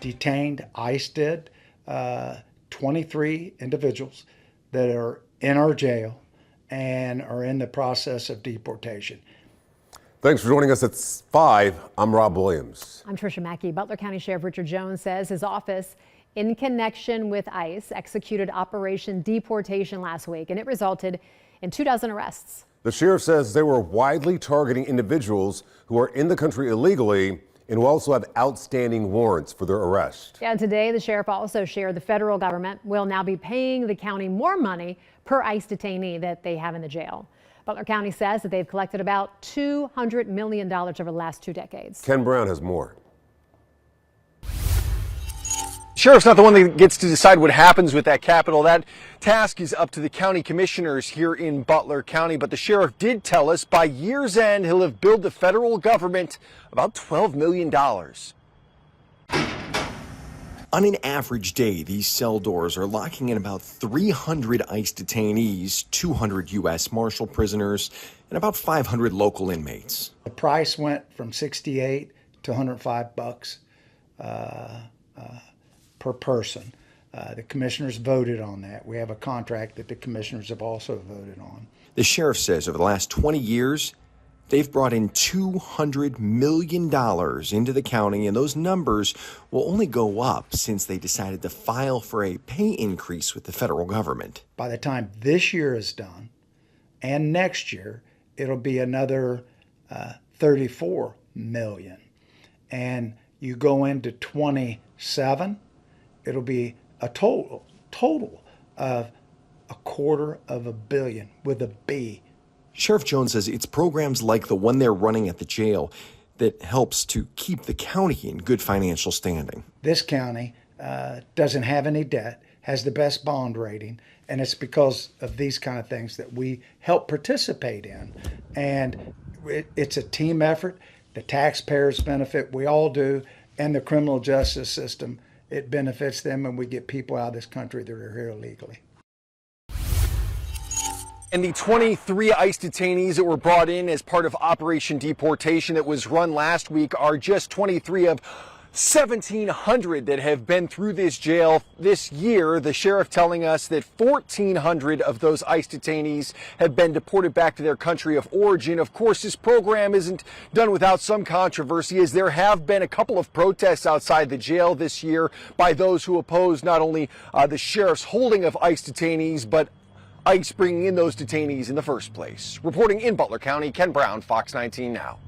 detained, ICE did, 23 individuals that are in our jail and are in the process of deportation. Thanks for joining us at 5. I'm Rob Williams. I'm Tricia Mackey. Butler County Sheriff Richard Jones says his office, in connection with ICE, executed Operation Deportation last week, and it resulted in 2 dozen arrests. The sheriff says they were widely targeting individuals who are in the country illegally and who also have outstanding warrants for their arrest. Yeah, today the sheriff also shared the federal government will now be paying the county more money per ICE detainee that they have in the jail. Butler County says that they've collected about $200 million over the last 2 decades. Ken Brown has more. Sheriff's not the one that gets to decide what happens with that capital. That task is up to the county commissioners here in Butler County. But the sheriff did tell us by year's end he'll have billed the federal government about $12 million. On an average day, these cell doors are locking in about 300 ICE detainees, 200 U.S. Marshal prisoners, and about 500 local inmates. The price went from $68 to $105 per person. The commissioners voted on that. We have a contract that the commissioners have also voted on. The sheriff says over the last 20 years, they've brought in $200 million into the county, and those numbers will only go up since they decided to file for a pay increase with the federal government. By the time this year is done, and next year, it'll be another $34 million. And you go into 27, it'll be a total of $250 million with a B. Sheriff Jones says it's programs like the one they're running at the jail that helps to keep the county in good financial standing. This county doesn't have any debt, has the best bond rating, and it's because of these kind of things that we help participate in. And it's a team effort. The taxpayers benefit, we all do, and the criminal justice system, it benefits them, and we get people out of this country that are here illegally. And the 23 ICE detainees that were brought in as part of Operation Deportation that was run last week are just 23 of 1,700 that have been through this jail this year. The sheriff telling us that 1,400 of those ICE detainees have been deported back to their country of origin. Of course, this program isn't done without some controversy, as there have been a couple of protests outside the jail this year by those who oppose not only the sheriff's holding of ICE detainees, but ICE bringing in those detainees in the first place. Reporting in Butler County, Ken Brown, Fox 19 Now.